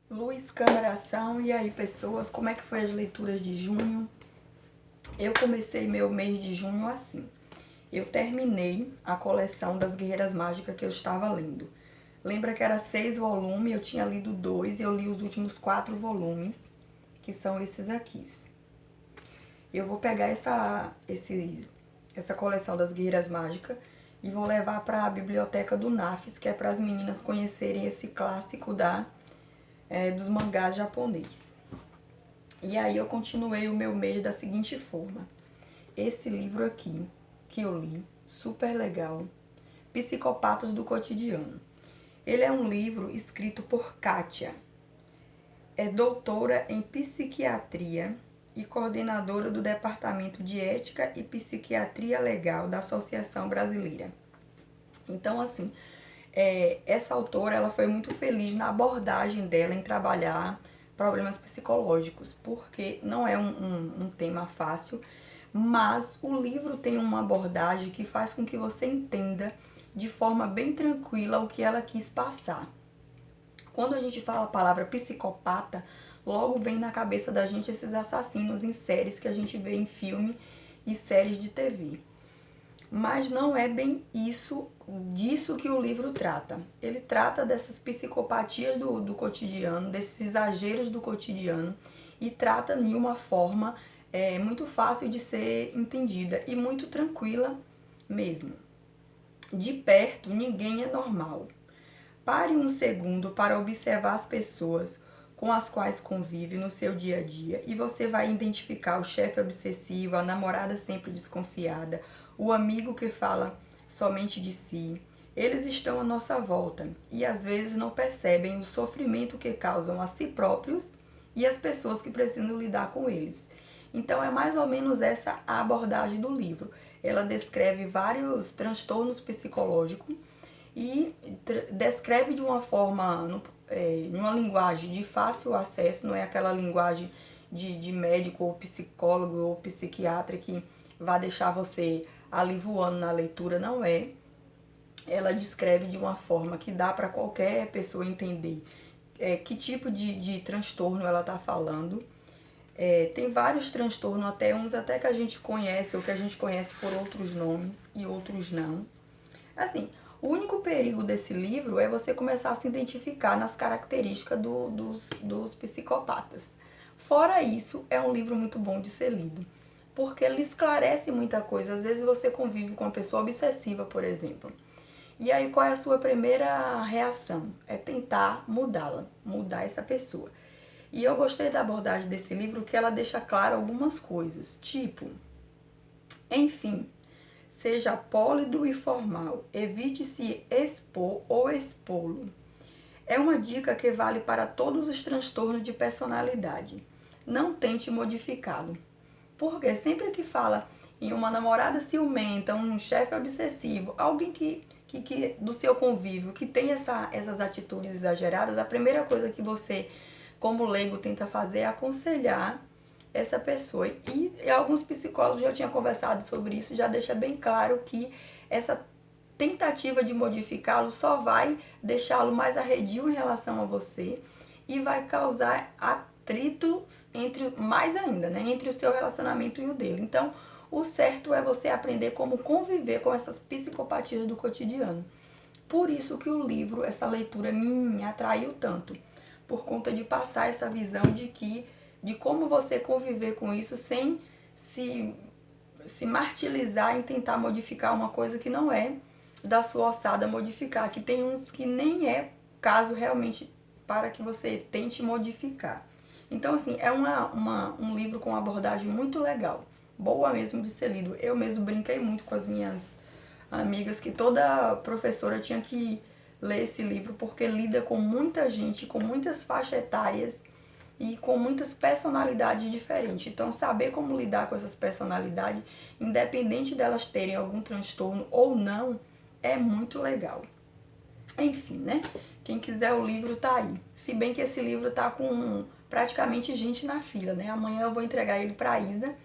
Luz, câmera, ação. E aí, pessoas, como é que foi as leituras de junho? Eu comecei meu mês de junho assim. Eu terminei a coleção das Guerreiras Mágicas que eu estava lendo. Lembra que era 6 volumes, eu tinha lido 2 e eu li os últimos 4 volumes, que são esses aqui. Eu vou pegar essa coleção das Guerreiras Mágicas e vou levar para a biblioteca do NAFES, que é para as meninas conhecerem esse clássico dos mangás japonês. E aí eu continuei o meu mês da seguinte forma. Esse livro aqui, que eu li, super legal, Psicopatas do Cotidiano. Ele é um livro escrito por Kátia. É doutora em psiquiatria e coordenadora do Departamento de Ética e Psiquiatria Legal da Associação Brasileira. Então, assim, essa autora ela foi muito feliz na abordagem dela em trabalhar problemas psicológicos, porque não é um tema fácil, mas o livro tem uma abordagem que faz com que você entenda de forma bem tranquila o que ela quis passar. Quando a gente fala a palavra psicopata, logo vem na cabeça da gente esses assassinos em séries que a gente vê em filme e séries de TV. Mas não é bem disso que o livro trata. Ele trata dessas psicopatias do cotidiano, desses exageros do cotidiano, e trata de uma forma muito fácil de ser entendida e muito tranquila mesmo. De perto, ninguém é normal. Pare um segundo para observar as pessoas com as quais convive no seu dia a dia e você vai identificar o chefe obsessivo, a namorada sempre desconfiada, o amigo que fala somente de si. Eles estão à nossa volta e às vezes não percebem o sofrimento que causam a si próprios e as pessoas que precisam lidar com eles. Então é mais ou menos essa a abordagem do livro. Ela descreve vários transtornos psicológicos e descreve de uma forma, numa linguagem de fácil acesso, não é aquela linguagem de médico ou psicólogo ou psiquiatra que vai deixar você ali voando na leitura, não é. Ela descreve de uma forma que dá para qualquer pessoa entender que tipo de transtorno ela está falando. Tem vários transtornos, até que a gente conhece ou que a gente conhece por outros nomes e outros não. Assim, o único perigo desse livro é você começar a se identificar nas características dos psicopatas. Fora isso, é um livro muito bom de ser lido, porque ele esclarece muita coisa. Às vezes você convive com uma pessoa obsessiva, por exemplo. E aí, qual é a sua primeira reação? É tentar mudá-la, mudar essa pessoa. E eu gostei da abordagem desse livro, que ela deixa claro algumas coisas, tipo, enfim, seja pólido e formal, evite se expor ou expô-lo. É uma dica que vale para todos os transtornos de personalidade. Não tente modificá-lo. Porque sempre que fala em uma namorada ciumenta, um chefe obsessivo, alguém que do seu convívio que tem essas atitudes exageradas, a primeira coisa que você, como leigo, tenta fazer é aconselhar essa pessoa. E alguns psicólogos já tinham conversado sobre isso, já deixa bem claro que essa tentativa de modificá-lo só vai deixá-lo mais arredio em relação a você e vai causar atritos mais ainda, né, entre o seu relacionamento e o dele. Então, o certo é você aprender como conviver com essas psicopatias do cotidiano. Por isso que o livro, essa leitura me atraiu tanto, por conta de passar essa visão de como você conviver com isso sem se martirizar em tentar modificar uma coisa que não é da sua ossada modificar, que tem uns que nem é caso realmente para que você tente modificar. Então, assim, é um livro com uma abordagem muito legal, boa mesmo de ser lido. Eu mesmo brinquei muito com as minhas amigas que toda professora tinha que ler esse livro, porque lida com muita gente, com muitas faixas etárias e com muitas personalidades diferentes. Então, saber como lidar com essas personalidades, independente delas terem algum transtorno ou não, é muito legal. Enfim, né? Quem quiser o livro tá aí. Se bem que esse livro tá com praticamente gente na fila, né? Amanhã eu vou entregar ele pra Isa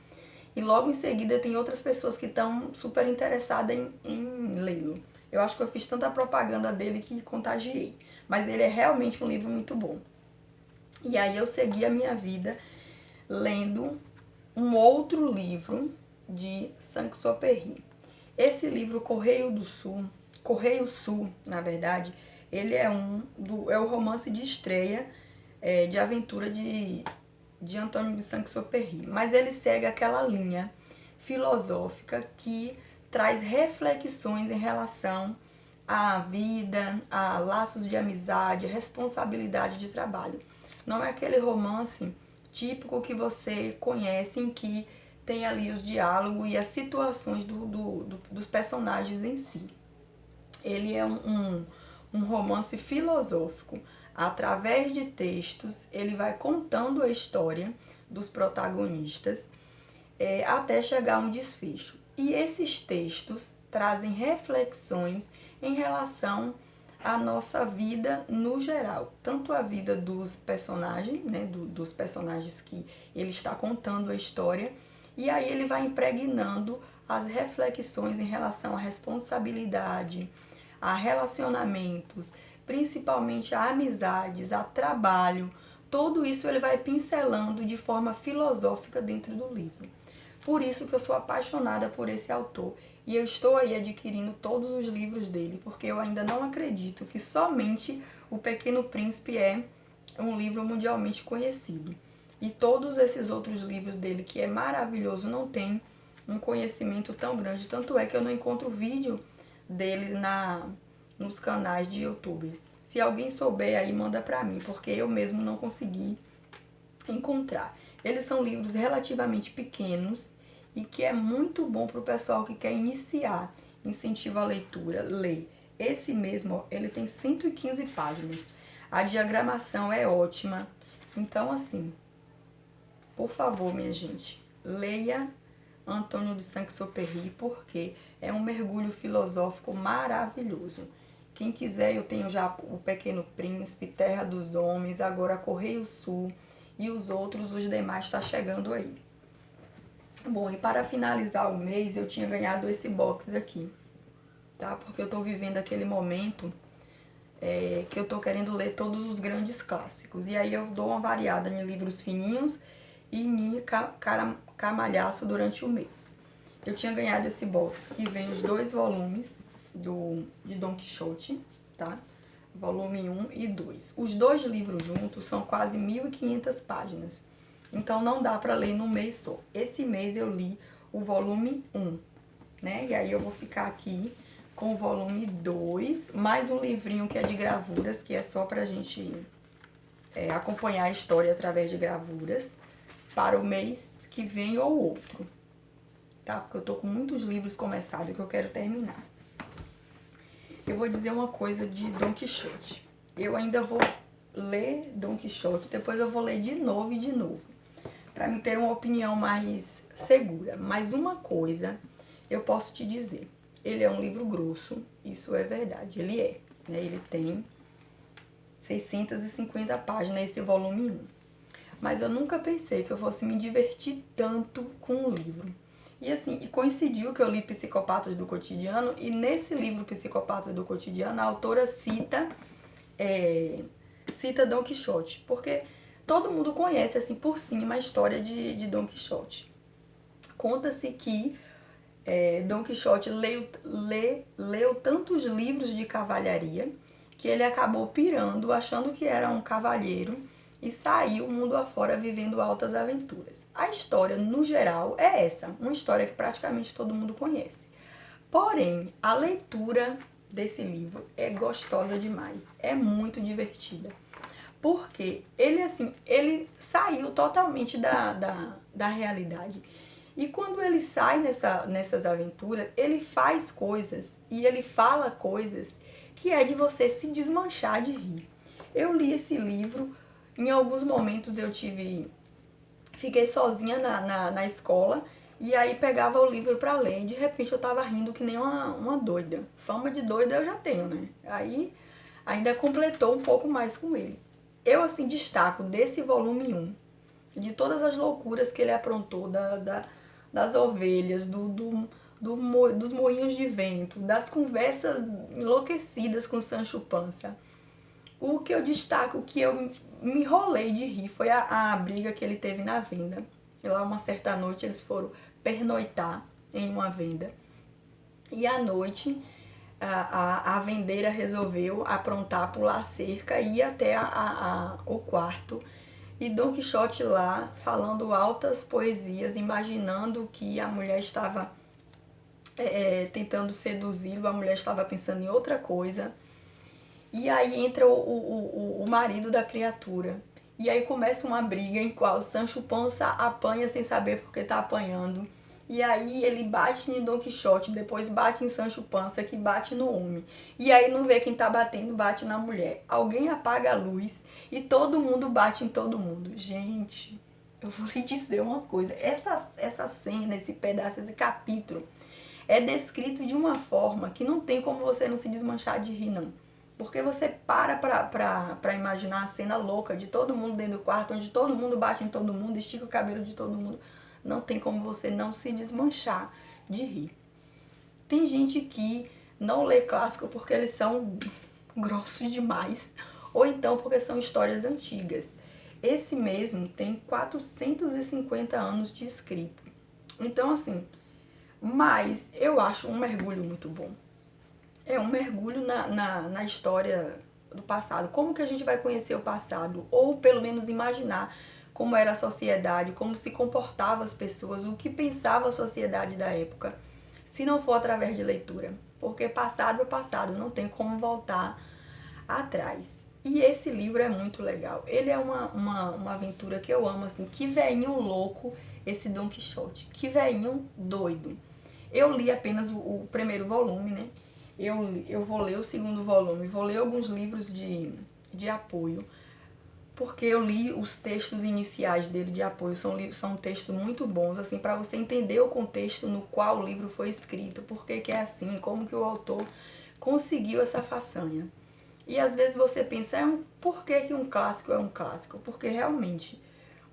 e logo em seguida tem outras pessoas que estão super interessadas em lê-lo. Eu acho que eu fiz tanta propaganda dele que contagiei. Mas ele é realmente um livro muito bom. E aí eu segui a minha vida lendo um outro livro de Saint-Exupéry. Esse livro, Correio Sul, na verdade, ele é o romance de estreia de aventura de Antônio de Saint-Exupéry. Mas ele segue aquela linha filosófica que traz reflexões em relação à vida, a laços de amizade, responsabilidade de trabalho. Não é aquele romance típico que você conhece, em que tem ali os diálogos e as situações dos personagens em si. Ele é um romance filosófico. Através de textos, ele vai contando a história dos protagonistas até chegar a um desfecho. E esses textos trazem reflexões em relação à nossa vida no geral. Tanto a vida dos personagens, né, dos personagens que ele está contando a história, e aí ele vai impregnando as reflexões em relação à responsabilidade, a relacionamentos, principalmente a amizades, a trabalho. Tudo isso ele vai pincelando de forma filosófica dentro do livro. Por isso que eu sou apaixonada por esse autor. E eu estou aí adquirindo todos os livros dele, porque eu ainda não acredito que somente O Pequeno Príncipe é um livro mundialmente conhecido. E todos esses outros livros dele, que é maravilhoso, não tem um conhecimento tão grande. Tanto é que eu não encontro vídeo dele nos canais de YouTube. Se alguém souber aí, manda pra mim, porque eu mesmo não consegui encontrar. Eles são livros relativamente pequenos e que é muito bom para o pessoal que quer iniciar, incentivo à leitura, ler. Esse mesmo, ó, ele tem 115 páginas. A diagramação é ótima. Então, assim, por favor, minha gente, leia Antônio de Saint-Exupéry, porque é um mergulho filosófico maravilhoso. Quem quiser, eu tenho já O Pequeno Príncipe, Terra dos Homens, agora Correio Sul e os outros, os demais tá chegando aí. Bom, e para finalizar o mês, eu tinha ganhado esse box aqui, tá? Porque eu tô vivendo aquele momento que eu tô querendo ler todos os grandes clássicos. E aí eu dou uma variada em livros fininhos e em camalhaço durante o mês. Eu tinha ganhado esse box que vem os 2 volumes de Dom Quixote, tá? Volume 1 e 2. Os 2 livros juntos são quase 1.500 páginas. Então não dá para ler num mês só. Esse mês eu li o volume 1, né? E aí eu vou ficar aqui com o volume 2, mais um livrinho que é de gravuras, que é só pra gente acompanhar a história através de gravuras, para o mês que vem ou outro, tá? Porque eu tô com muitos livros começados que eu quero terminar. Eu vou dizer uma coisa de Dom Quixote. Eu ainda vou ler Dom Quixote, depois eu vou ler de novo, para me ter uma opinião mais segura. Mas uma coisa eu posso te dizer, ele é um livro grosso, isso é verdade, ele é, né? Ele tem 650 páginas, esse volume 1. Mas eu nunca pensei que eu fosse me divertir tanto com o livro. E assim, e coincidiu que eu li Psicopatas do Cotidiano, e nesse livro Psicopatas do Cotidiano, a autora cita Dom Quixote, porque todo mundo conhece, assim, por cima a história de Dom Quixote. Conta-se que Dom Quixote leu tantos livros de cavalharia que ele acabou pirando, achando que era um cavalheiro, e saiu mundo afora vivendo altas aventuras. A história, no geral, é essa, uma história que praticamente todo mundo conhece. Porém, a leitura desse livro é gostosa demais, é muito divertida. Porque ele saiu totalmente da realidade. E quando ele sai nessas aventuras, ele faz coisas e ele fala coisas que é de você se desmanchar de rir. Eu li esse livro, em alguns momentos fiquei sozinha na escola, e aí pegava o livro para ler, e de repente eu tava rindo que nem uma doida. Fama de doida eu já tenho, né? Aí ainda completou um pouco mais com ele. Eu, assim, destaco desse volume 1, de todas as loucuras que ele aprontou, das ovelhas, dos moinhos de vento, das conversas enlouquecidas com Sancho Panza. O que eu destaco, que eu me enrolei de rir foi a briga que ele teve na venda. E lá uma certa noite eles foram pernoitar em uma venda. E à noite a vendeira resolveu aprontar, pular a cerca e ir até o quarto. E Dom Quixote lá falando altas poesias, imaginando que a mulher estava tentando seduzi-lo, a mulher estava pensando em outra coisa. E aí entra o marido da criatura. E aí começa uma briga em qual Sancho Panza apanha sem saber porque tá apanhando. E aí ele bate em Dom Quixote, depois bate em Sancho Panza, que bate no homem. E aí não vê quem tá batendo, bate na mulher. Alguém apaga a luz e todo mundo bate em todo mundo. Gente, eu vou lhe dizer uma coisa. Essa cena, esse pedaço, esse capítulo é descrito de uma forma que não tem como você não se desmanchar de rir, não. Porque você pra imaginar a cena louca de todo mundo dentro do quarto, onde todo mundo bate em todo mundo, estica o cabelo de todo mundo. Não tem como você não se desmanchar de rir. Tem gente que não lê clássico porque eles são grossos demais, ou então porque são histórias antigas. Esse mesmo tem 450 anos de escrito. Então, assim, mas eu acho um mergulho muito bom. É um mergulho na história do passado. Como que a gente vai conhecer o passado? Ou pelo menos imaginar como era a sociedade, como se comportavam as pessoas, o que pensava a sociedade da época, se não for através de leitura. Porque passado é passado, não tem como voltar atrás. E esse livro é muito legal. Ele é uma aventura que eu amo, assim. Que velhinho louco esse Dom Quixote. Que velhinho doido. Eu li apenas o primeiro volume, né? Eu vou ler o segundo volume, vou ler alguns livros de apoio, porque eu li os textos iniciais dele de apoio, são textos muito bons, assim, para você entender o contexto no qual o livro foi escrito, por que é assim, como que o autor conseguiu essa façanha. E às vezes você pensa, por que um clássico é um clássico? Porque realmente,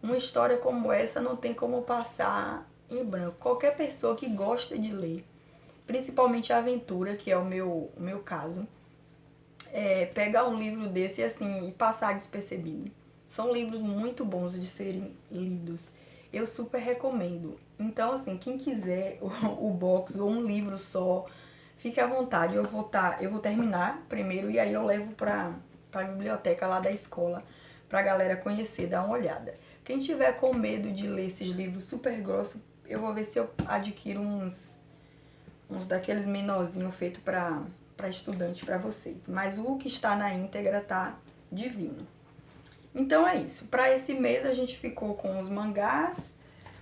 uma história como essa não tem como passar em branco. Qualquer pessoa que gosta de ler, principalmente a aventura, que é o meu caso, pegar um livro desse e assim, e passar despercebido. São livros muito bons de serem lidos. Eu super recomendo. Então, assim, quem quiser o box ou um livro só, fique à vontade. Eu vou terminar primeiro e aí eu levo pra biblioteca lá da escola pra galera conhecer, dar uma olhada. Quem tiver com medo de ler esses livros super grossos, eu vou ver se eu adquiro uns daqueles menorzinhos feitos para estudante para vocês. Mas o que está na íntegra tá divino. Então é isso. Para esse mês a gente ficou com os mangás,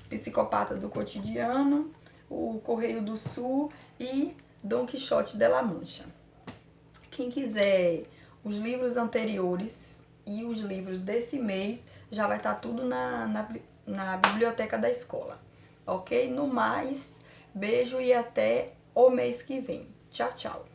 Psicopata do Cotidiano, o Correio do Sul e Dom Quixote de la Mancha. Quem quiser os livros anteriores e os livros desse mês, já vai estar tudo na biblioteca da escola. Ok? No mais, beijo e até o mês que vem. Tchau, tchau.